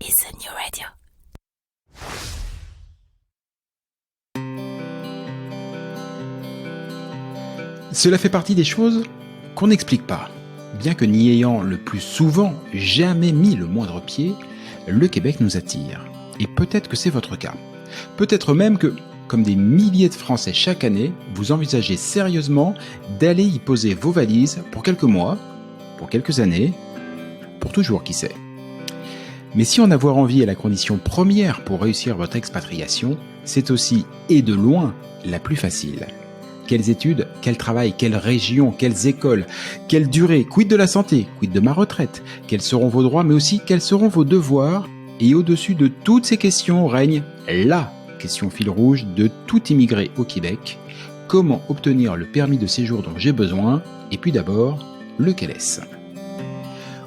is the new radio. Cela fait partie des choses qu'on n'explique pas. Bien que n'y ayant le plus souvent jamais mis le moindre pied, le Québec nous attire. Et peut-être que c'est votre cas. Peut-être même que, comme des milliers de Français chaque année, vous envisagez sérieusement d'aller y poser vos valises pour quelques mois, pour quelques années, pour toujours, qui sait. Mais si en avoir envie est la condition première pour réussir votre expatriation, c'est aussi, et de loin, la plus facile. Quelles études, quel travail, quelle région, quelles écoles, quelle durée, quid de la santé, quid de ma retraite, quels seront vos droits, mais aussi quels seront vos devoirs. Et au-dessus de toutes ces questions règne la question fil rouge de tout immigré au Québec. Comment obtenir le permis de séjour dont j'ai besoin? Et puis d'abord, lequel est-ce?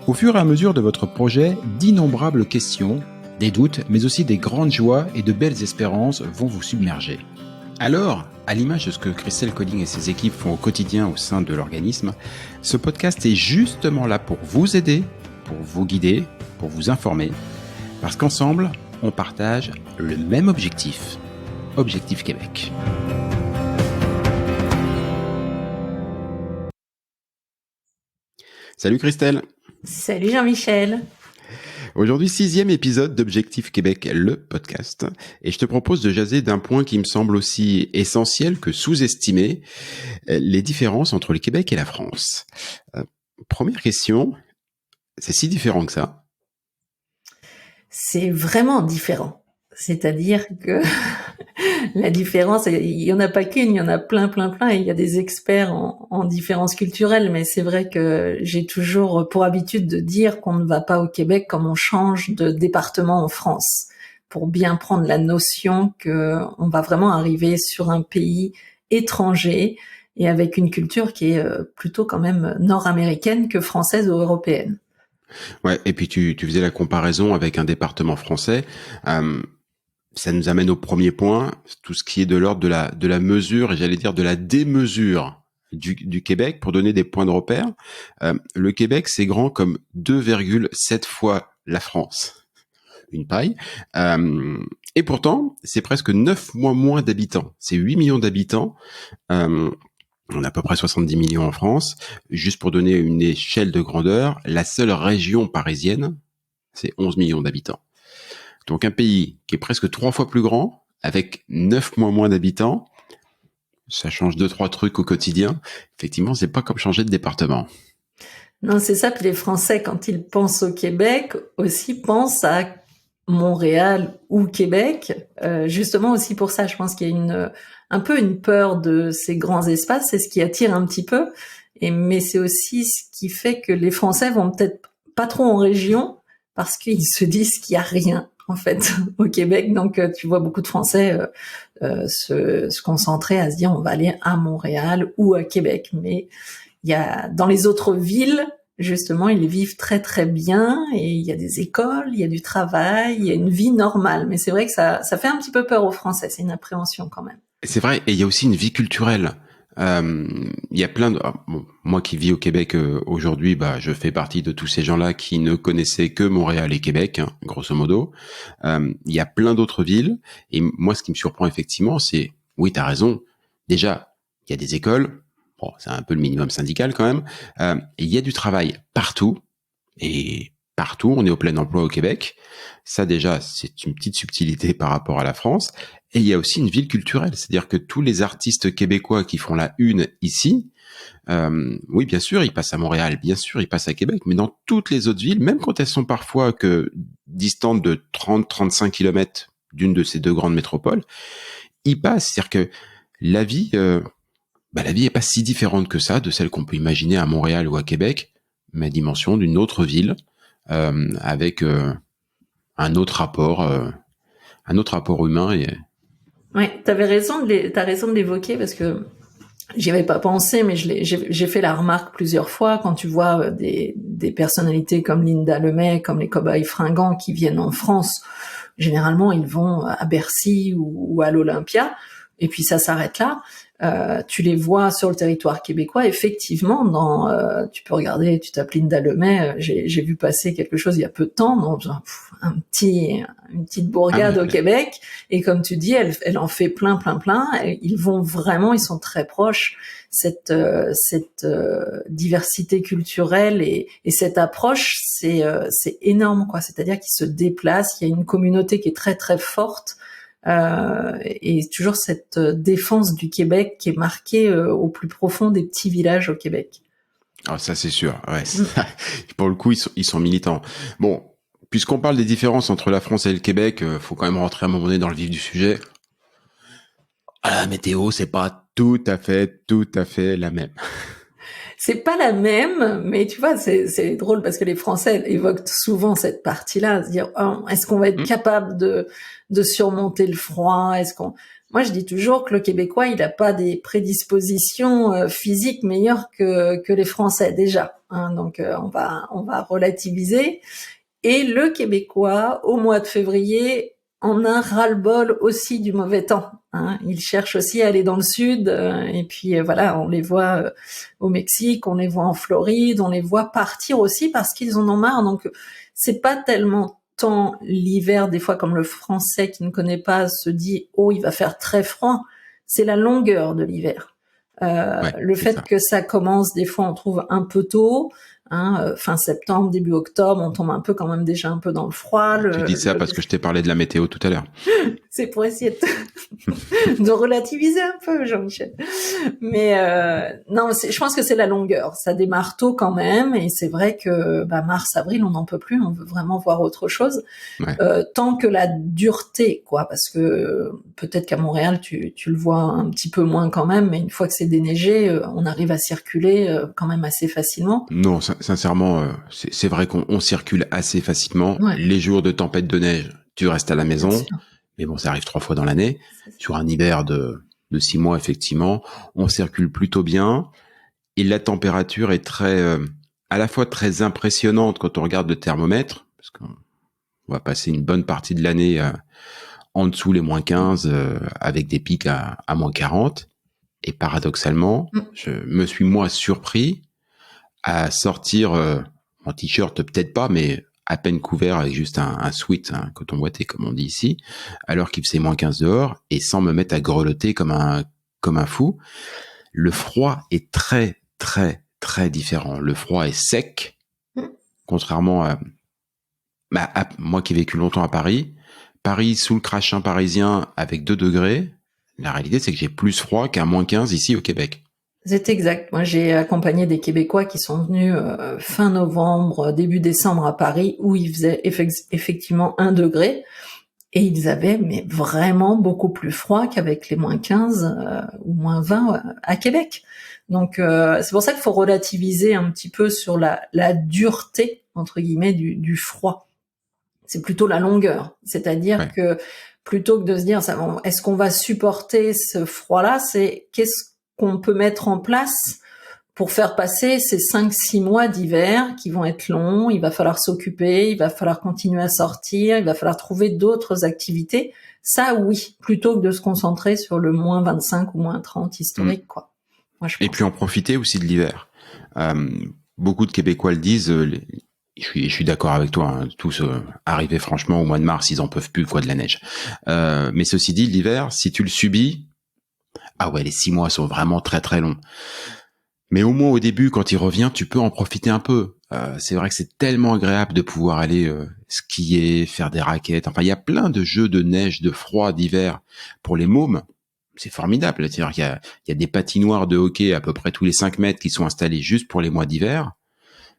Au fur et à mesure de votre projet, d'innombrables questions, des doutes, mais aussi des grandes joies et de belles espérances vont vous submerger. Alors, à l'image de ce que Christelle Colling et ses équipes font au quotidien au sein de l'organisme, ce podcast est justement là pour vous aider, pour vous guider, pour vous informer, parce qu'ensemble, on partage le même objectif, Objectif Québec. Salut Christelle. Salut Jean-Michel. Aujourd'hui, 6e épisode d'Objectif Québec, le podcast. Et je te propose de jaser d'un point qui me semble aussi essentiel que sous-estimé, les différences entre le Québec et la France. Première question, c'est si différent que ça? C'est vraiment différent. C'est-à-dire que la différence, il y en a pas qu'une, il y en a plein, et il y a des experts en différences culturelles, mais c'est vrai que j'ai toujours pour habitude de dire qu'on ne va pas au Québec comme on change de département en France, pour bien prendre la notion que on va vraiment arriver sur un pays étranger et avec une culture qui est plutôt quand même nord-américaine que française ou européenne. Ouais, et puis tu faisais la comparaison avec un département français. Ça nous amène au premier point, tout ce qui est de l'ordre de la mesure, et j'allais dire de la démesure du Québec, pour donner des points de repère. Le Québec, c'est grand comme 2,7 fois la France. Une paille. Et pourtant, c'est presque 9 fois moins d'habitants. C'est 8 millions d'habitants. On a à peu près 70 millions en France. Juste pour donner une échelle de grandeur, la seule région parisienne, c'est 11 millions d'habitants. Donc un pays qui est presque 3 fois plus grand, avec 9 fois moins d'habitants, ça change 2-3 trucs au quotidien. Effectivement, c'est pas comme changer de département. Non, c'est ça. Puis les Français, quand ils pensent au Québec, aussi pensent à Montréal ou Québec. Justement aussi pour ça, je pense qu'il y a un peu une peur de ces grands espaces. C'est ce qui attire un petit peu. Mais c'est aussi ce qui fait que les Français vont peut-être pas trop en région parce qu'ils se disent qu'il y a rien en fait au Québec. Donc tu vois beaucoup de Français se concentrer à se dire on va aller à Montréal ou à Québec. Mais il y a dans les autres villes, justement, ils vivent très très bien et il y a des écoles, il y a du travail, il y a une vie normale. Mais c'est vrai que ça fait un petit peu peur aux Français, c'est une appréhension quand même. C'est vrai, et il y a aussi une vie culturelle. Il y a plein de... Bon, moi qui vis au Québec aujourd'hui, je fais partie de tous ces gens-là qui ne connaissaient que Montréal et Québec, hein, grosso modo. Il y a plein d'autres villes, et moi ce qui me surprend effectivement, c'est, oui, t'as raison, déjà, il y a des écoles, bon, c'est un peu le minimum syndical quand même, et il y a du travail partout, et partout, on est au plein emploi au Québec. Ça déjà, c'est une petite subtilité par rapport à la France. Et il y a aussi une ville culturelle, c'est-à-dire que tous les artistes québécois qui font la une ici, oui, bien sûr, ils passent à Montréal, bien sûr, ils passent à Québec, mais dans toutes les autres villes, même quand elles sont parfois que distantes de 30-35 kilomètres d'une de ces deux grandes métropoles, ils passent. C'est-à-dire que la vie est pas si différente que ça de celle qu'on peut imaginer à Montréal ou à Québec, mais à dimension d'une autre ville, avec un autre rapport humain. Ouais, t'as raison de l'évoquer parce que j'y avais pas pensé, mais j'ai fait la remarque plusieurs fois quand tu vois des personnalités comme Linda Lemay, comme les Cow-Boys Fringants qui viennent en France. Généralement, ils vont à Bercy ou à l'Olympia, et puis ça s'arrête là. tu les vois sur le territoire québécois, effectivement. Tu peux regarder, tu tapes Linda Lemay, j'ai vu passer quelque chose il y a peu de temps, dans une petite bourgade au Québec, et comme tu dis, elle en fait plein. Et ils sont très proches. Cette diversité culturelle et cette approche, c'est énorme, quoi. C'est-à-dire qu'ils se déplacent. Il y a une communauté qui est très très forte. Et toujours cette défense du Québec qui est marquée au plus profond des petits villages au Québec. Ah, ça c'est sûr. Ouais. Pour le coup, ils sont militants. Bon, puisqu'on parle des différences entre la France et le Québec, faut quand même rentrer à un moment donné dans le vif du sujet. La météo, c'est pas tout à fait la même. C'est pas la même, mais tu vois, c'est drôle parce que les Français évoquent souvent cette partie-là, se dire est-ce qu'on va être capable de surmonter le froid? Moi, je dis toujours que le Québécois, il a pas des prédispositions physiques meilleures que les Français déjà. Hein, donc on va relativiser. Et le Québécois, au mois de février, en a ras-le-bol aussi du mauvais temps. Hein. Ils cherchent aussi à aller dans le sud, et puis voilà, on les voit au Mexique, on les voit en Floride, on les voit partir aussi parce qu'ils en ont marre. Donc c'est pas tellement tant l'hiver, des fois comme le Français qui ne connaît pas se dit il va faire très froid. C'est la longueur de l'hiver. Le fait que ça commence, des fois on trouve un peu tôt. Fin septembre, début octobre, on tombe quand même déjà un peu dans le froid. Tu dis ça parce que je t'ai parlé de la météo tout à l'heure. C'est pour essayer de relativiser un peu, Jean-Michel. Mais non, je pense que c'est la longueur. Ça démarre tôt quand même, et c'est vrai que mars, avril, on n'en peut plus. On veut vraiment voir autre chose. Ouais. Tant que la dureté, quoi, parce que peut-être qu'à Montréal, tu le vois un petit peu moins quand même, mais une fois que c'est déneigé, on arrive à circuler quand même assez facilement. Non, sincèrement, c'est vrai qu'on circule assez facilement. Ouais. Les jours de tempête de neige, tu restes à la maison. Mais bon, ça arrive 3 fois dans l'année. Sur un hiver de 6 mois, effectivement, on circule plutôt bien. Et la température est à la fois très impressionnante quand on regarde le thermomètre, parce qu'on va passer une bonne partie de l'année en dessous les moins 15, avec des pics à moins 40. Et paradoxalement, je me suis moi surpris à sortir en t-shirt, peut-être pas, mais à peine couvert avec juste un sweat, un coton ouaté comme on dit ici, alors qu'il faisait moins 15 dehors, et sans me mettre à grelotter comme un fou. Le froid est très, très, très différent. Le froid est sec, contrairement à moi qui ai vécu longtemps à Paris. Paris, sous le crachin parisien, avec 2 degrés, la réalité c'est que j'ai plus froid qu'à moins 15 ici au Québec. C'est exact. Moi, j'ai accompagné des Québécois qui sont venus fin novembre, début décembre à Paris, où il faisait effectivement 1 degré, et ils avaient vraiment beaucoup plus froid qu'avec les moins 15 ou moins 20 à Québec. Donc, c'est pour ça qu'il faut relativiser un petit peu sur la dureté, entre guillemets, du froid. C'est plutôt la longueur. C'est-à-dire que plutôt que de se dire, est-ce qu'on va supporter ce froid-là, c'est qu'est-ce qu'on peut mettre en place pour faire passer ces 5-6 mois d'hiver qui vont être longs. Il va falloir s'occuper, il va falloir continuer à sortir, il va falloir trouver d'autres activités. Ça, oui, plutôt que de se concentrer sur le moins 25 ou moins 30 historique, quoi. Moi, je pense. Et puis en profiter aussi de l'hiver. Beaucoup de Québécois le disent, je suis d'accord avec toi, hein, tous arrivés franchement au mois de mars, ils en peuvent plus, quoi, de la neige. Mais ceci dit, l'hiver, si tu le subis, les 6 mois sont vraiment très très longs. Mais au moins au début, quand il revient, tu peux en profiter un peu. C'est vrai que c'est tellement agréable de pouvoir aller skier, faire des raquettes. Enfin, il y a plein de jeux de neige, de froid, d'hiver pour les mômes. C'est formidable. C'est-à-dire qu'il y a des patinoires de hockey à peu près tous les 5 mètres qui sont installés juste pour les mois d'hiver.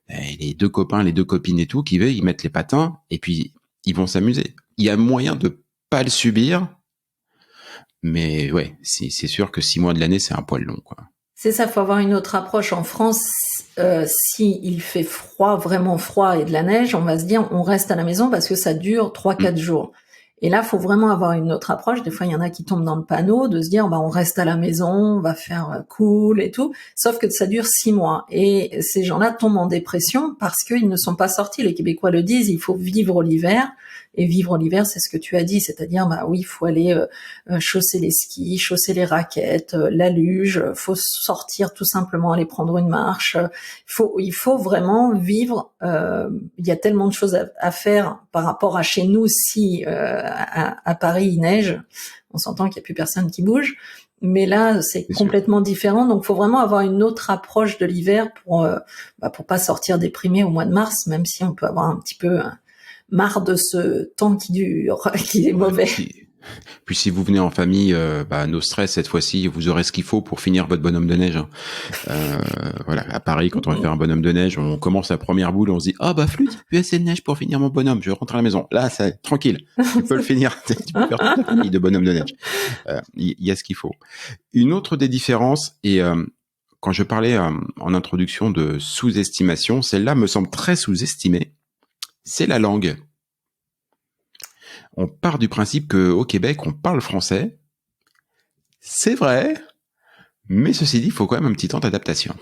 Et les 2 copains, les 2 copines et tout, ils mettent les patins et puis ils vont s'amuser. Il y a moyen de pas le subir. Mais ouais, c'est sûr que 6 mois de l'année, c'est un poil long, quoi. C'est ça, faut avoir une autre approche. En France, si il fait froid, vraiment froid et de la neige, on va se dire, on reste à la maison parce que ça dure 3-4 jours. Et là, faut vraiment avoir une autre approche. Des fois, il y en a qui tombent dans le panneau de se dire, bah, on reste à la maison, on va faire cool et tout. Sauf que ça dure 6 mois. Et ces gens-là tombent en dépression parce qu'ils ne sont pas sortis. Les Québécois le disent, il faut vivre l'hiver. Et vivre l'hiver, c'est ce que tu as dit, c'est-à-dire, bah oui, il faut aller chausser les skis, chausser les raquettes, la luge, faut sortir tout simplement, aller prendre une marche. Il faut vraiment vivre. Il y a tellement de choses à faire par rapport à chez nous. Si à Paris il neige, on s'entend qu'il n'y a plus personne qui bouge. Mais là, c'est complètement différent. Donc, faut vraiment avoir une autre approche de l'hiver pour pas sortir déprimé au mois de mars, même si on peut avoir un petit peu marre de ce temps qui dure, qui est mauvais. Puis si vous venez en famille, no stress cette fois-ci, vous aurez ce qu'il faut pour finir votre bonhomme de neige. Voilà, à Paris, quand on va faire un bonhomme de neige, on commence la première boule, on se dit flûte, il plus assez de neige pour finir mon bonhomme, je rentre à la maison. Là, c'est tranquille, tu peux le finir, tu peux faire toute la famille de bonhomme de neige. Il y a ce qu'il faut. Une autre des différences, et quand je parlais en introduction de sous-estimation, celle-là me semble très sous-estimée, c'est la langue. On part du principe qu'au Québec, on parle français. C'est vrai, mais ceci dit, il faut quand même un petit temps d'adaptation.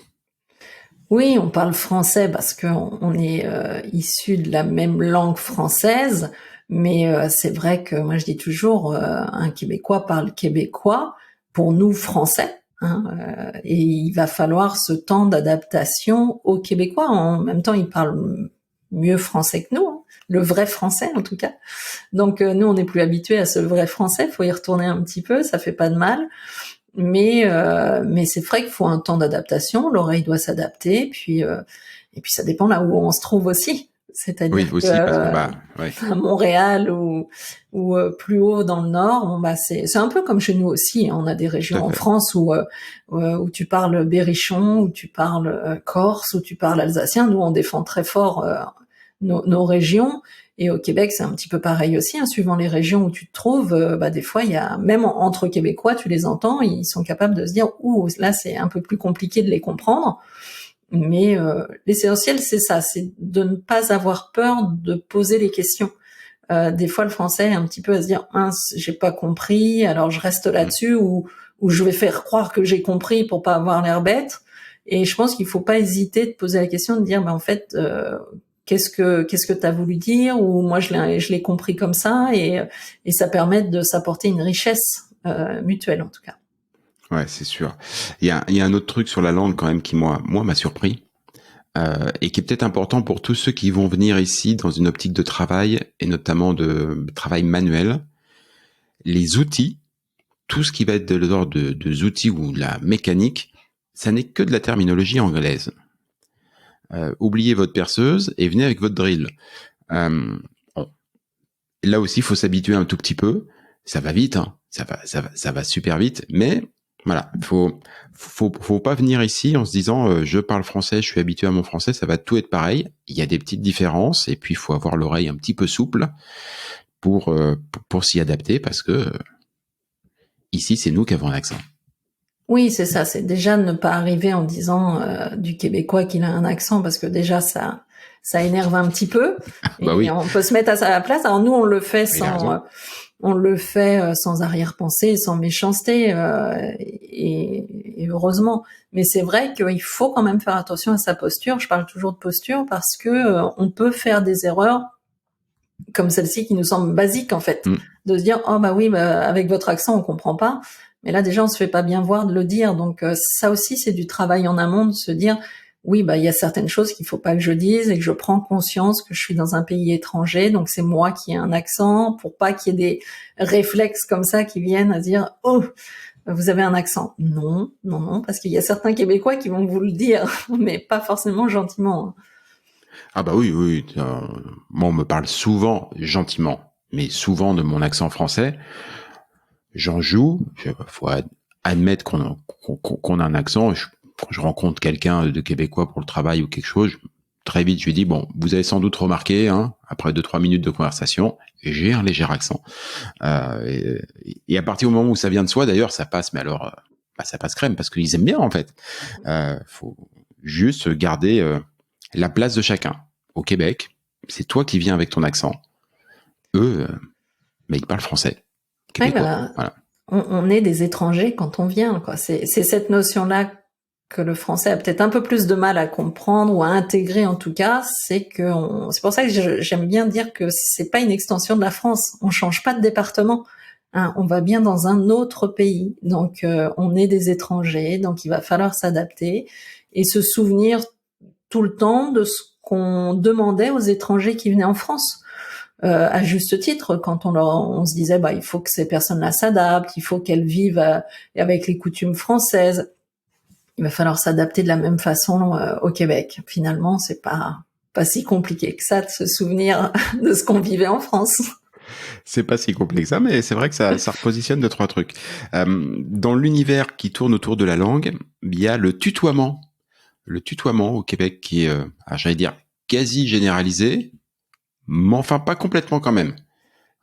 Oui, on parle français parce qu'on est issu de la même langue française, mais c'est vrai que moi je dis toujours, un Québécois parle québécois, pour nous français, et il va falloir ce temps d'adaptation aux Québécois. En même temps, ils parlent mieux français que nous, le vrai français en tout cas. Donc nous, on n'est plus habitués à ce vrai français, faut y retourner un petit peu, ça fait pas de mal. Mais c'est vrai qu'il faut un temps d'adaptation, l'oreille doit s'adapter, et puis ça dépend là où on se trouve aussi. C'est-à-dire aussi, parce que à Montréal ou plus haut dans le nord, c'est un peu comme chez nous aussi. On a des régions en France où tu parles berrichon, où tu parles corse, où tu parles alsacien. Nous, on défend très fort nos régions. Et au Québec, c'est un petit peu pareil aussi, suivant les régions où tu te trouves, des fois, il y a, même entre Québécois, tu les entends, ils sont capables de se dire, là, c'est un peu plus compliqué de les comprendre. Mais l'essentiel, c'est ça, c'est de ne pas avoir peur de poser les questions. Des fois, le français est un petit peu à se dire, j'ai pas compris, alors je reste là-dessus, ou je vais faire croire que j'ai compris pour pas avoir l'air bête. Et je pense qu'il faut pas hésiter de poser la question, de dire, en fait, qu'est-ce que t'as voulu dire, ou moi je l'ai compris comme ça, et ça permet de s'apporter une richesse mutuelle en tout cas. Ouais, c'est sûr. Il y a un autre truc sur la langue quand même qui moi m'a surpris et qui est peut-être important pour tous ceux qui vont venir ici dans une optique de travail et notamment de travail manuel. Les outils, tout ce qui va être de l'ordre de outils ou de la mécanique, ça n'est que de la terminologie anglaise. Oubliez votre perceuse et venez avec votre drill. Là aussi, il faut s'habituer un tout petit peu. Ça va vite, ça va super vite, mais voilà, faut pas venir ici en se disant je parle français, je suis habitué à mon français, ça va tout être pareil. Il y a des petites différences et puis il faut avoir l'oreille un petit peu souple pour s'y adapter parce que ici c'est nous qui avons un accent. Oui, c'est ça, c'est déjà ne pas arriver en disant du québécois qu'il a un accent parce que déjà ça énerve un petit peu. Et oui. On peut se mettre à sa place. Alors nous on le fait sans arrière-pensée, sans méchanceté, et heureusement. Mais c'est vrai qu'il faut quand même faire attention à sa posture. Je parle toujours de posture parce que on peut faire des erreurs comme celle-ci qui nous semble basique en fait, de se dire avec votre accent on comprend pas. Mais là déjà on se fait pas bien voir de le dire. Donc ça aussi c'est du travail en amont de se dire il y a certaines choses qu'il faut pas que je dise et que je prends conscience que je suis dans un pays étranger, donc c'est moi qui ai un accent, pour pas qu'il y ait des réflexes comme ça qui viennent à dire vous avez un accent. Non, parce qu'il y a certains Québécois qui vont vous le dire, mais pas forcément gentiment. Ah bah oui. Moi on me parle souvent gentiment, mais souvent de mon accent français. J'en joue. Faut admettre qu'on a un accent. Quand je rencontre quelqu'un de Québécois pour le travail ou quelque chose, très vite, je lui dis, vous avez sans doute remarqué, après 2-3 minutes de conversation, j'ai un léger accent. Et à partir du moment où ça vient de soi, d'ailleurs, ça passe, mais alors, ça passe crème, parce qu'ils aiment bien, en fait. Faut juste garder la place de chacun. Au Québec, c'est toi qui viens avec ton accent. Eux, mais ils parlent français. Ouais, Québécois. Voilà. on est des étrangers quand on vient, quoi. C'est cette notion-là que le français a peut-être un peu plus de mal à comprendre ou à intégrer en tout cas, c'est pour ça que j'aime bien dire que c'est pas une extension de la France. On change pas de département. Hein, on va bien dans un autre pays, donc on est des étrangers, donc il va falloir s'adapter et se souvenir tout le temps de ce qu'on demandait aux étrangers qui venaient en France. À juste titre, quand on se disait il faut que ces personnes-là s'adaptent, il faut qu'elles vivent avec les coutumes françaises. Il va falloir s'adapter de la même façon au Québec. Finalement, c'est pas si compliqué que ça de se souvenir de ce qu'on vivait en France. C'est pas si compliqué que ça, mais c'est vrai que ça repositionne 2-3 trucs. Dans l'univers qui tourne autour de la langue, il y a le tutoiement. Le tutoiement au Québec qui est, j'allais dire, quasi généralisé, mais enfin pas complètement quand même.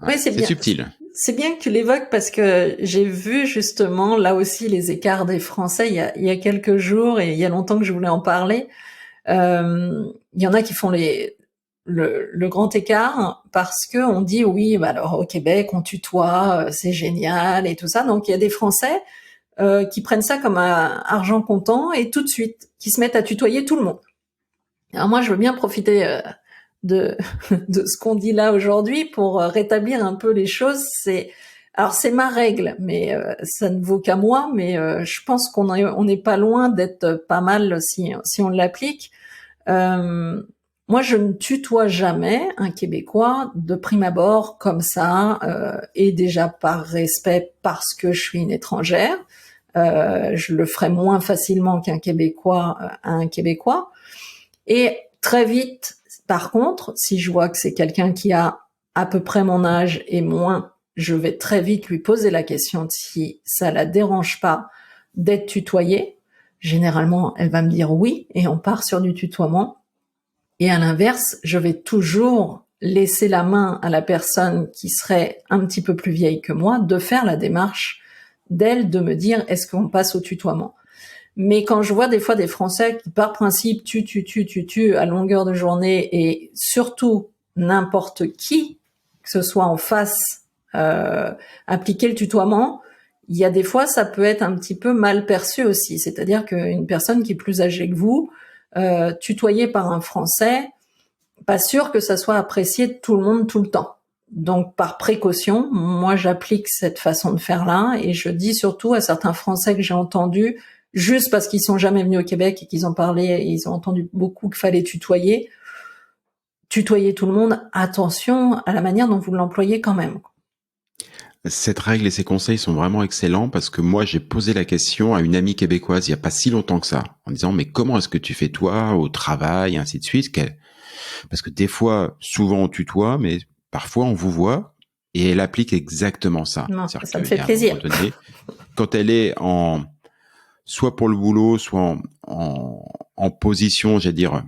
Ouais, c'est bien. Subtil. C'est bien que tu l'évoques parce que j'ai vu justement là aussi les écarts des Français il y a quelques jours et il y a longtemps que je voulais en parler. Il y en a qui font le grand écart parce que on dit oui, alors au Québec on tutoie, c'est génial et tout ça. Donc il y a des Français qui prennent ça comme un argent comptant et tout de suite qui se mettent à tutoyer tout le monde. Alors moi je veux bien profiter de de ce qu'on dit là aujourd'hui pour rétablir un peu les choses. Alors c'est ma règle, mais ça ne vaut qu'à moi. Mais je pense on n'est pas loin d'être pas mal si on l'applique. Moi, je ne tutoie jamais un Québécois de prime abord comme ça, et déjà par respect parce que je suis une étrangère. Je le ferai moins facilement qu'un Québécois à un Québécois. Et très vite, par contre, si je vois que c'est quelqu'un qui a à peu près mon âge et moins, je vais très vite lui poser la question de si ça la dérange pas d'être tutoyée. Généralement, elle va me dire oui et on part sur du tutoiement. Et à l'inverse, je vais toujours laisser la main à la personne qui serait un petit peu plus vieille que moi de faire la démarche d'elle, de me dire est-ce qu'on passe au tutoiement. Mais quand je vois des fois des Français qui par principe tuent à longueur de journée et surtout n'importe qui, que ce soit en face, appliquer le tutoiement, il y a des fois ça peut être un petit peu mal perçu aussi. C'est-à-dire qu'une personne qui est plus âgée que vous, tutoyée par un Français, pas sûr que ça soit apprécié de tout le monde tout le temps. Donc par précaution, moi j'applique cette façon de faire là et je dis surtout à certains Français que j'ai entendus juste parce qu'ils sont jamais venus au Québec et qu'ils ont parlé et ils ont entendu beaucoup qu'il fallait tutoyer tout le monde, attention à la manière dont vous l'employez quand même. Cette règle et ces conseils sont vraiment excellents parce que moi, j'ai posé la question à une amie québécoise il y a pas si longtemps que ça, en disant, mais comment est-ce que tu fais toi au travail, et ainsi de suite, parce que des fois, souvent on tutoie, mais parfois on vous voit, et elle applique exactement ça. Non, ça me fait plaisir. Donné, quand elle est soit pour le boulot, soit en position, j'allais dire,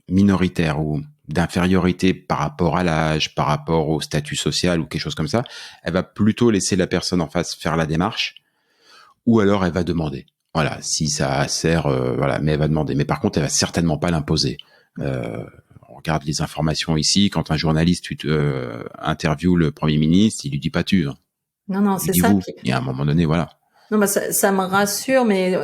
minoritaire ou d'infériorité par rapport à l'âge, par rapport au statut social ou quelque chose comme ça, elle va plutôt laisser la personne en face faire la démarche, ou alors elle va demander. Voilà, si ça sert, voilà, mais elle va demander. Mais par contre, elle va certainement pas l'imposer. On regarde les informations ici. Quand un journaliste interviewe le Premier ministre, il lui dit pas tu. Hein. Non, c'est ça. Et à un moment donné, voilà. Non, ça me rassure, mais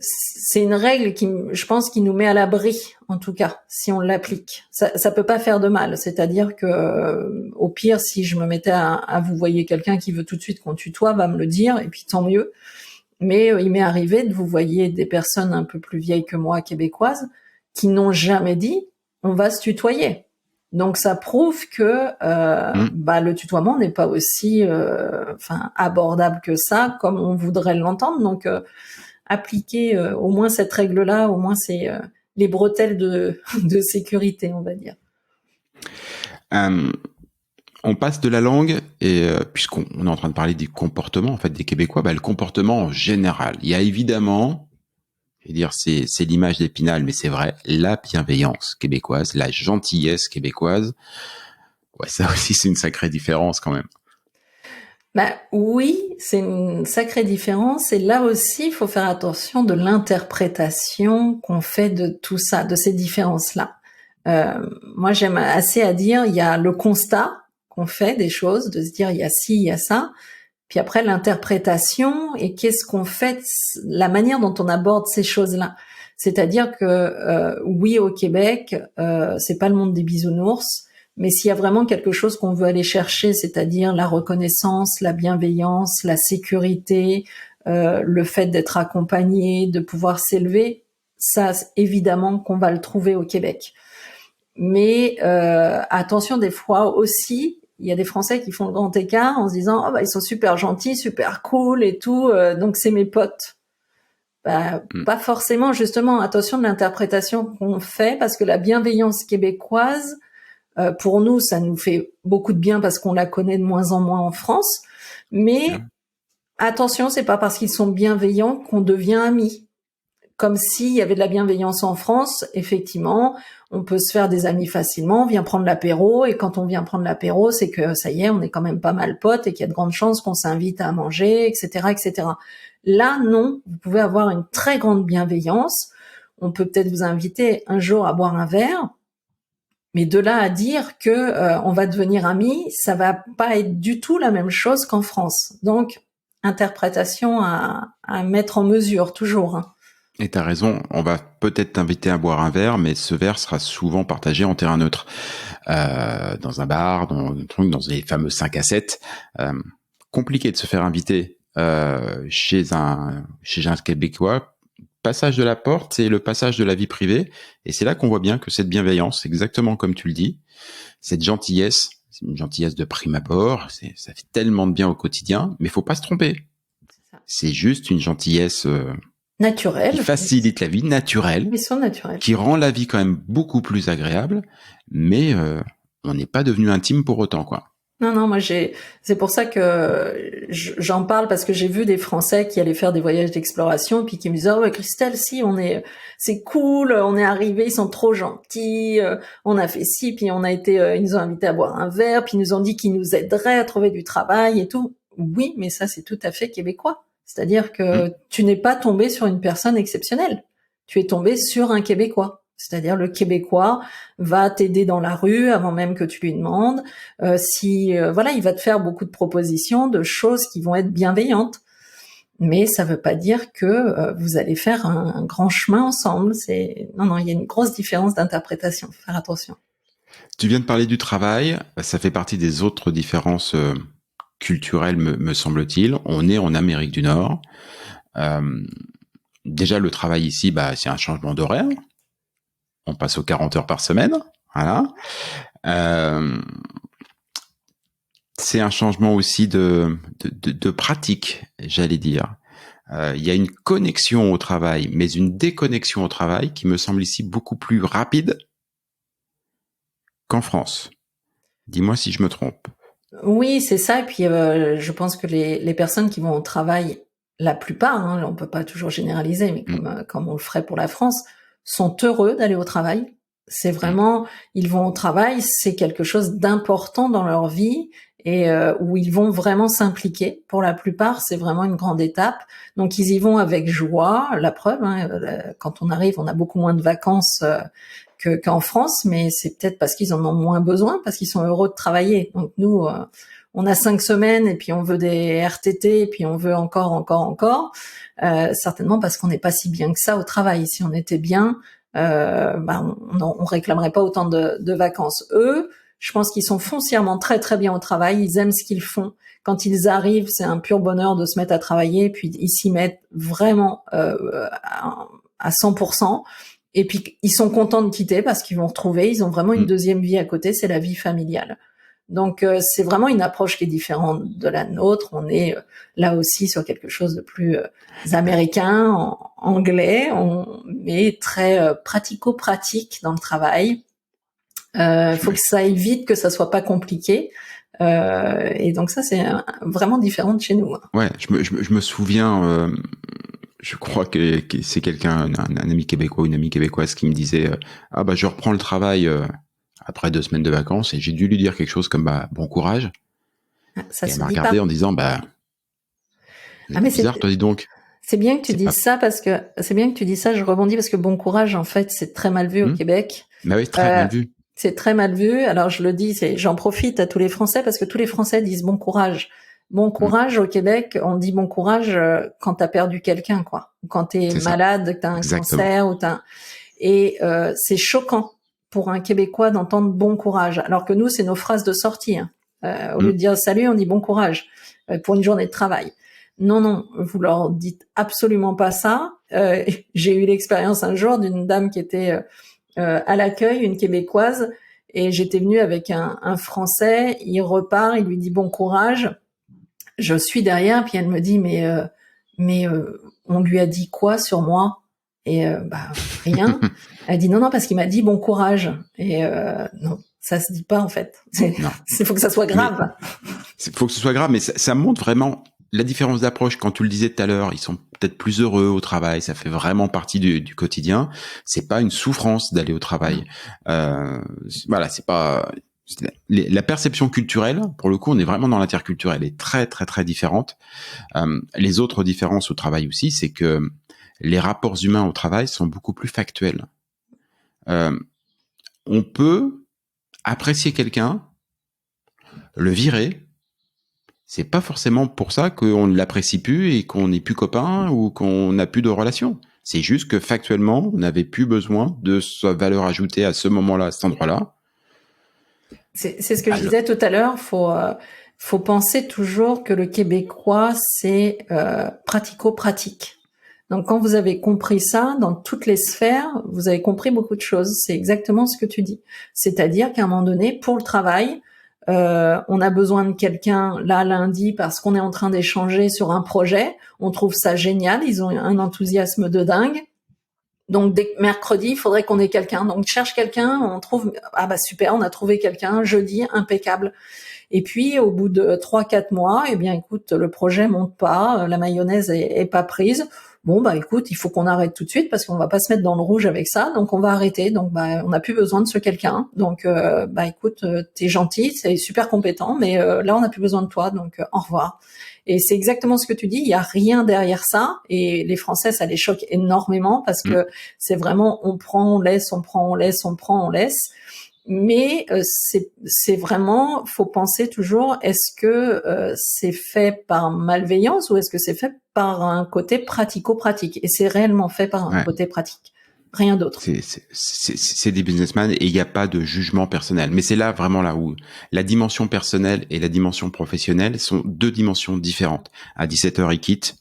c'est une règle je pense, qui nous met à l'abri, en tout cas, si on l'applique. Ça peut pas faire de mal. C'est-à-dire que, au pire, si je me mettais à vous voyez quelqu'un qui veut tout de suite qu'on tutoie, va me le dire, et puis tant mieux. Mais il m'est arrivé de vous voyez des personnes un peu plus vieilles que moi, québécoises, qui n'ont jamais dit on va se tutoyer. Donc ça prouve que le tutoiement n'est pas aussi abordable que ça comme on voudrait l'entendre. Donc appliquer au moins cette règle-là, au moins c'est les bretelles de sécurité, on va dire. On passe de la langue et puisqu'on est en train de parler des comportements en fait des Québécois, le comportement en général. Il y a évidemment, je veux dire c'est l'image d'Épinal, mais c'est vrai, la bienveillance québécoise, la gentillesse québécoise. Ouais, ça aussi c'est une sacrée différence quand même. Oui, c'est une sacrée différence et là aussi il faut faire attention de l'interprétation qu'on fait de tout ça, de ces différences-là. Moi j'aime assez à dire il y a le constat qu'on fait des choses, de se dire il y a ci, il y a ça. Puis après l'interprétation et qu'est-ce qu'on fait, la manière dont on aborde ces choses-là. C'est-à-dire que oui, au Québec, c'est pas le monde des bisounours, mais s'il y a vraiment quelque chose qu'on veut aller chercher, c'est-à-dire la reconnaissance, la bienveillance, la sécurité, le fait d'être accompagné, de pouvoir s'élever, ça évidemment qu'on va le trouver au Québec. Mais attention, des fois aussi, il y a des Français qui font le grand écart en se disant oh bah ils sont super gentils, super cool et tout, donc c'est mes potes. Bah, pas forcément, justement, attention de l'interprétation qu'on fait, parce que la bienveillance québécoise, pour nous, ça nous fait beaucoup de bien parce qu'on la connaît de moins en moins en France. Mais attention, c'est pas parce qu'ils sont bienveillants qu'on devient amis. Comme s'il y avait de la bienveillance en France, effectivement, on peut se faire des amis facilement, on vient prendre l'apéro, et quand on vient prendre l'apéro, c'est que ça y est, on est quand même pas mal potes et qu'il y a de grandes chances qu'on s'invite à manger, etc., etc. Là, non, vous pouvez avoir une très grande bienveillance. On peut peut-être vous inviter un jour à boire un verre, mais de là à dire que on va devenir amis, ça va pas être du tout la même chose qu'en France. Donc, interprétation à mettre en mesure toujours. Hein. Et t'as raison, on va peut-être t'inviter à boire un verre, mais ce verre sera souvent partagé en terrain neutre. Dans un bar, dans les fameux 5 à 7. Compliqué de se faire inviter chez un Québécois. Passage de la porte, c'est le passage de la vie privée. Et c'est là qu'on voit bien que cette bienveillance, exactement comme tu le dis, cette gentillesse, c'est une gentillesse de prime abord, ça fait tellement de bien au quotidien, mais faut pas se tromper. C'est juste une gentillesse... naturelle. Qui facilite la vie, naturelle. Qui rend la vie quand même beaucoup plus agréable, mais on n'est pas devenu intime pour autant, quoi. Non, moi c'est pour ça que j'en parle, parce que j'ai vu des Français qui allaient faire des voyages d'exploration puis qui me disaient oh ouais, Christelle, si c'est cool, on est arrivé, ils sont trop gentils, on a fait ci, puis on a été, ils nous ont invités à boire un verre, puis ils nous ont dit qu'ils nous aideraient à trouver du travail et tout. Oui, mais ça c'est tout à fait québécois. C'est-à-dire que tu n'es pas tombé sur une personne exceptionnelle. Tu es tombé sur un Québécois. C'est-à-dire le Québécois va t'aider dans la rue avant même que tu lui demandes. Voilà, il va te faire beaucoup de propositions, de choses qui vont être bienveillantes. Mais ça veut pas dire que vous allez faire un grand chemin ensemble. Non, il y a une grosse différence d'interprétation. Faut faire attention. Tu viens de parler du travail. Ça fait partie des autres différences culturelles, me semble-t-il. On est en Amérique du Nord. Déjà, le travail ici, c'est un changement d'horaire. On passe aux 40 heures par semaine. Voilà. C'est un changement aussi de pratique, j'allais dire. Il y a une connexion au travail, mais une déconnexion au travail qui me semble ici beaucoup plus rapide qu'en France. Dis-moi si je me trompe. Oui, c'est ça. Et puis, je pense que les personnes qui vont au travail, la plupart, hein, on peut pas toujours généraliser, mais comme on le ferait pour la France, sont heureux d'aller au travail. C'est vraiment, ils vont au travail, c'est quelque chose d'important dans leur vie et où ils vont vraiment s'impliquer. Pour la plupart, c'est vraiment une grande étape. Donc, ils y vont avec joie. La preuve, hein, quand on arrive, on a beaucoup moins de vacances qu'en France, mais c'est peut-être parce qu'ils en ont moins besoin, parce qu'ils sont heureux de travailler. Donc, nous, on a 5 semaines et puis on veut des RTT et puis on veut encore. Certainement parce qu'on n'est pas si bien que ça au travail. Si on était bien, on réclamerait pas autant de vacances. Eux, je pense qu'ils sont foncièrement très très bien au travail. Ils aiment ce qu'ils font. Quand ils arrivent, c'est un pur bonheur de se mettre à travailler. Puis ils s'y mettent vraiment à 100%. Et puis ils sont contents de quitter parce qu'ils vont retrouver. Ils ont vraiment une deuxième vie à côté. C'est la vie familiale. Donc c'est vraiment une approche qui est différente de la nôtre. On est là aussi sur quelque chose de plus américain, anglais, mais très pratico-pratique dans le travail. Faut que ça aille vite, que ça soit pas compliqué. Et donc ça c'est vraiment différent de chez nous. Ouais, je me souviens. Je crois que c'est quelqu'un, un ami québécois, une amie québécoise qui me disait je reprends le travail. Après 2 semaines de vacances, et j'ai dû lui dire quelque chose comme bon courage. Ça et elle m'a regardé en disant mais c'est bizarre, toi dis donc. C'est bien que tu dises ça parce que je rebondis parce que bon courage en fait c'est très mal vu au Québec. Bah oui, très mal vu. C'est très mal vu. Alors je le dis, j'en profite à tous les Français parce que tous les Français disent bon courage. Bon courage au Québec, on dit bon courage quand t'as perdu quelqu'un, quoi. Ou quand t'es C'est ça. malade, que t'as un Exactement. cancer ou et c'est choquant pour un Québécois d'entendre bon courage. Alors que nous, c'est nos phrases de sortie. Hein. Au lieu de dire salut, on dit bon courage pour une journée de travail. Non, non, vous leur dites absolument pas ça. J'ai eu l'expérience un jour d'une dame qui était à l'accueil, une Québécoise, et j'étais venue avec un Français. Il repart, il lui dit bon courage. Je suis derrière, puis elle me dit mais on lui a dit quoi sur moi? Et bah rien. Elle dit non parce qu'il m'a dit bon courage. Et non, ça se dit pas en fait. Non. Il faut que ça soit grave. Il faut que ce soit grave, mais ça montre vraiment la différence d'approche. Quand tu le disais tout à l'heure, ils sont peut-être plus heureux au travail, ça fait vraiment partie du quotidien. C'est pas une souffrance d'aller au travail. Voilà, c'est pas la perception culturelle. Pour le coup, on est vraiment dans l'interculturel, est très très très différente. Les autres différences au travail aussi, c'est que les rapports humains au travail sont beaucoup plus factuels. On peut apprécier quelqu'un, le virer. C'est pas forcément pour ça qu'on ne l'apprécie plus et qu'on n'est plus copains ou qu'on n'a plus de relation. C'est juste que factuellement, on n'avait plus besoin de sa valeur ajoutée à ce moment-là, à cet endroit-là. C'est ce que je disais tout à l'heure. Faut penser toujours que le Québécois c'est pratico-pratique. Donc quand vous avez compris ça dans toutes les sphères, vous avez compris beaucoup de choses. C'est exactement ce que tu dis. C'est-à-dire qu'à un moment donné, pour le travail, on a besoin de quelqu'un là lundi parce qu'on est en train d'échanger sur un projet. On trouve ça génial. Ils ont un enthousiasme de dingue. Donc dès mercredi, il faudrait qu'on ait quelqu'un. Donc cherche quelqu'un, on trouve super, on a trouvé quelqu'un. Jeudi, impeccable. Et puis au bout de 3-4 mois, eh bien écoute, le projet monte pas, la mayonnaise est pas prise. Bon écoute, il faut qu'on arrête tout de suite parce qu'on va pas se mettre dans le rouge avec ça, donc on va arrêter. Donc on n'a plus besoin de ce quelqu'un. Donc écoute, t'es gentil, c'est super compétent, mais là on n'a plus besoin de toi, donc au revoir. Et c'est exactement ce que tu dis, il y a rien derrière ça, et les Français ça les choque énormément parce que c'est vraiment on prend, on laisse, on prend, on laisse, on prend, on laisse. Mais c'est vraiment, faut penser toujours, est-ce que c'est fait par malveillance ou est-ce que c'est fait par un côté pratico-pratique? Et c'est réellement fait par un côté pratique, rien d'autre. C'est des businessmen et il n'y a pas de jugement personnel. Mais c'est là vraiment là où la dimension personnelle et la dimension professionnelle sont deux dimensions différentes. À 17h, ils quittent,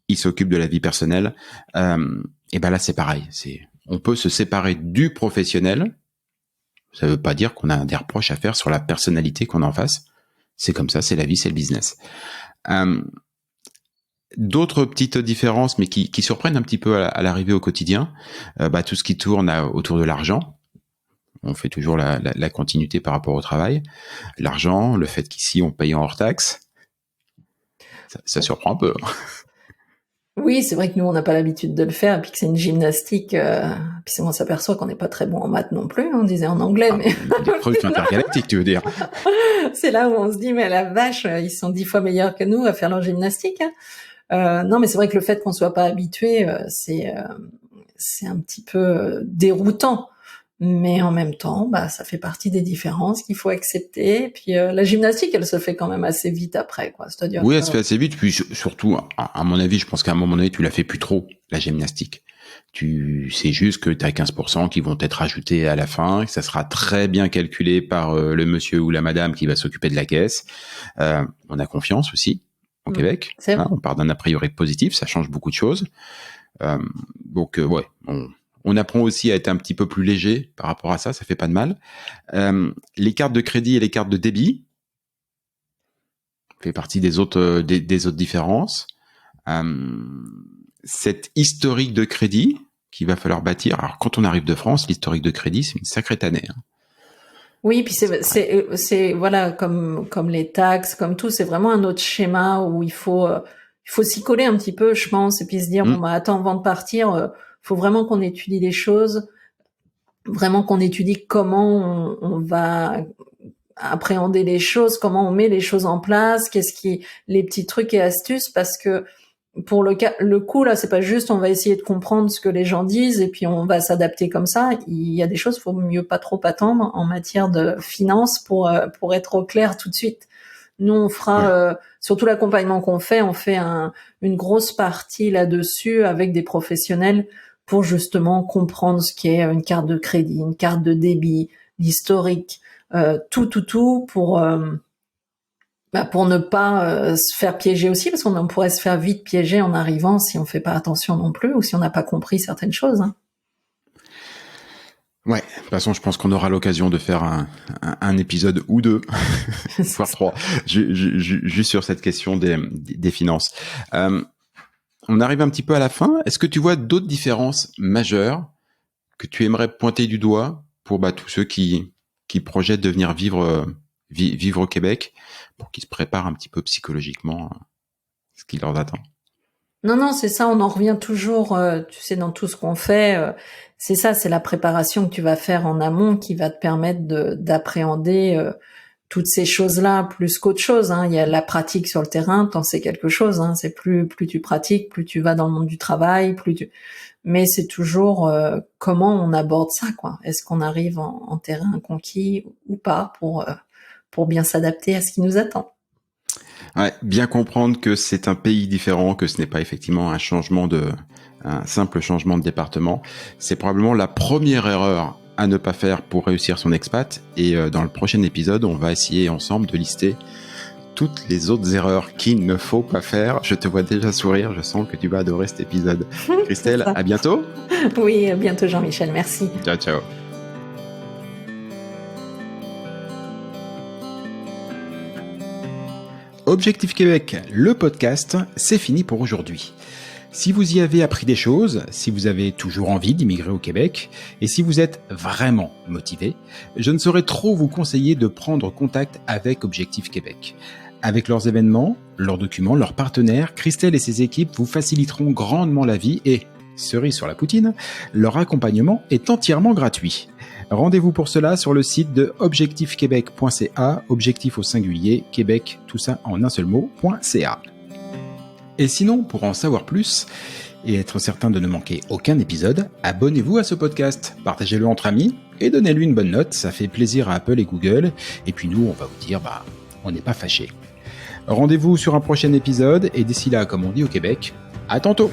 ils s'occupent de la vie personnelle. Et là, c'est pareil. On peut se séparer du professionnel. Ça veut pas dire qu'on a des reproches à faire sur la personnalité qu'on a en face. C'est comme ça, c'est la vie, c'est le business. D'autres petites différences, mais qui surprennent un petit peu à l'arrivée au quotidien, tout ce qui tourne autour de l'argent. On fait toujours la continuité par rapport au travail. L'argent, le fait qu'ici, on paye en hors taxe, ça surprend un peu. Oui, c'est vrai que nous, on n'a pas l'habitude de le faire, et puis que c'est une gymnastique, puis on s'aperçoit qu'on n'est pas très bon en maths non plus, on disait en anglais, mais... Des trucs intergalactiques, tu veux dire. C'est là où on se dit, mais la vache, ils sont 10 fois meilleurs que nous à faire leur gymnastique. Non, mais c'est vrai que le fait qu'on soit pas habitué, c'est un petit peu déroutant. Mais en même temps, ça fait partie des différences qu'il faut accepter. Et puis la gymnastique, elle se fait quand même assez vite après, quoi. C'est-à-dire oui, elle se fait assez vite. Puis surtout, à mon avis, je pense qu'à un moment donné, tu la fais plus trop, la gymnastique. C'est juste que tu as 15% qui vont être ajoutés à la fin, que ça sera très bien calculé par le monsieur ou la madame qui va s'occuper de la caisse. On a confiance aussi au Québec. On part d'un a priori positif, ça change beaucoup de choses. On apprend aussi à être un petit peu plus léger par rapport à ça, ça fait pas de mal. Les cartes de crédit et les cartes de débit fait partie des autres différences. Cet historique de crédit qu'il va falloir bâtir. Alors quand on arrive de France, l'historique de crédit, c'est une sacrée tannée. Oui, puis c'est voilà, comme les taxes, comme tout, c'est vraiment un autre schéma où il faut s'y coller un petit peu, je pense, et puis se dire attends, avant de partir, faut vraiment qu'on étudie les choses, vraiment qu'on étudie comment on va appréhender les choses, comment on met les choses en place, les petits trucs et astuces, parce que pour le coup, là, c'est pas juste on va essayer de comprendre ce que les gens disent et puis on va s'adapter comme ça. Il y a des choses, faut mieux pas trop attendre en matière de finance pour être au clair tout de suite. Nous, on fera, surtout l'accompagnement qu'on fait, on fait une grosse partie là-dessus avec des professionnels pour justement comprendre ce qu'est une carte de crédit, une carte de débit, l'historique, tout pour ne pas se faire piéger aussi, parce qu'on pourrait se faire vite piéger en arrivant si on fait pas attention non plus ou si on n'a pas compris certaines choses. Hein. Ouais, de toute façon, je pense qu'on aura l'occasion de faire un épisode ou deux, voire 3, juste sur cette question des finances. On arrive un petit peu à la fin. Est-ce que tu vois d'autres différences majeures que tu aimerais pointer du doigt pour tous ceux qui projettent de venir vivre au Québec, pour qu'ils se préparent un petit peu psychologiquement à ce qui leur attend? Non, c'est ça, on en revient toujours, tu sais, dans tout ce qu'on fait, c'est ça, c'est la préparation que tu vas faire en amont qui va te permettre d'appréhender toutes ces choses-là plus qu'autre chose. Hein. Il y a la pratique sur le terrain, t'en sais quelque chose. Hein. C'est plus tu pratiques, plus tu vas dans le monde du travail, mais c'est toujours comment on aborde ça, quoi. Est-ce qu'on arrive en terrain conquis ou pas pour bien s'adapter à ce qui nous attend. Ouais, bien comprendre que c'est un pays différent, que ce n'est pas effectivement un simple changement de département. C'est probablement la première erreur à ne pas faire pour réussir son expat. Et dans le prochain épisode, on va essayer ensemble de lister toutes les autres erreurs qu'il ne faut pas faire. Je te vois déjà sourire, je sens que tu vas adorer cet épisode. Christelle, à bientôt. Oui, à bientôt Jean-Michel, merci. Ciao, ciao. Objectif Québec, le podcast, c'est fini pour aujourd'hui. Si vous y avez appris des choses, si vous avez toujours envie d'immigrer au Québec, et si vous êtes vraiment motivé, je ne saurais trop vous conseiller de prendre contact avec Objectif Québec. Avec leurs événements, leurs documents, leurs partenaires, Christelle et ses équipes vous faciliteront grandement la vie et, cerise sur la poutine, leur accompagnement est entièrement gratuit. Rendez-vous pour cela sur le site de objectifquebec.ca, objectif au singulier, Québec, tout ça en un seul mot.ca. Et sinon, pour en savoir plus et être certain de ne manquer aucun épisode, abonnez-vous à ce podcast, partagez-le entre amis et donnez-lui une bonne note, ça fait plaisir à Apple et Google, et puis nous, on va vous dire, on n'est pas fâchés. Rendez-vous sur un prochain épisode, et d'ici là, comme on dit au Québec, à tantôt!